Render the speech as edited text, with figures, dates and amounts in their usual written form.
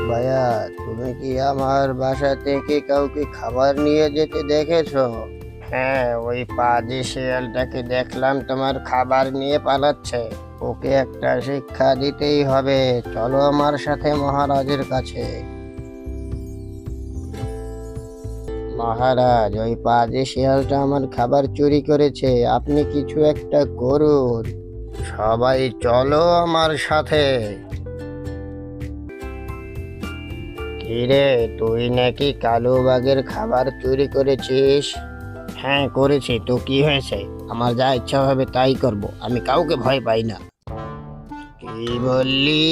ভাইয়া, তুমি কি আমার বাসা থেকে কাউকে খাবার নিয়ে যেতে দেখেছো? হ্যাঁ, ওই পাজি শিয়ালটাকে দেখলাম তোমার খাবার নিয়ে পালাচ্ছে। ওকে একটা শিক্ষা দিতেই হবে। চলো আমার সাথে মহারাজের কাছে। মহারাজ, ওই পাজি শিয়ালটা আমার খাবার চুরি করেছে, আপনি কিছু একটা করুন। সবাই চলো আমার সাথে। কিরে, তুই নাকি কালু বাঘের খাবার চুরি করেছিস? হ্যাঁ, করেছি। তো কি হয়েছে? আমার যা ইচ্ছা হবে তাই করব, আমি কাউকে ভয় পাই না। কি বললি?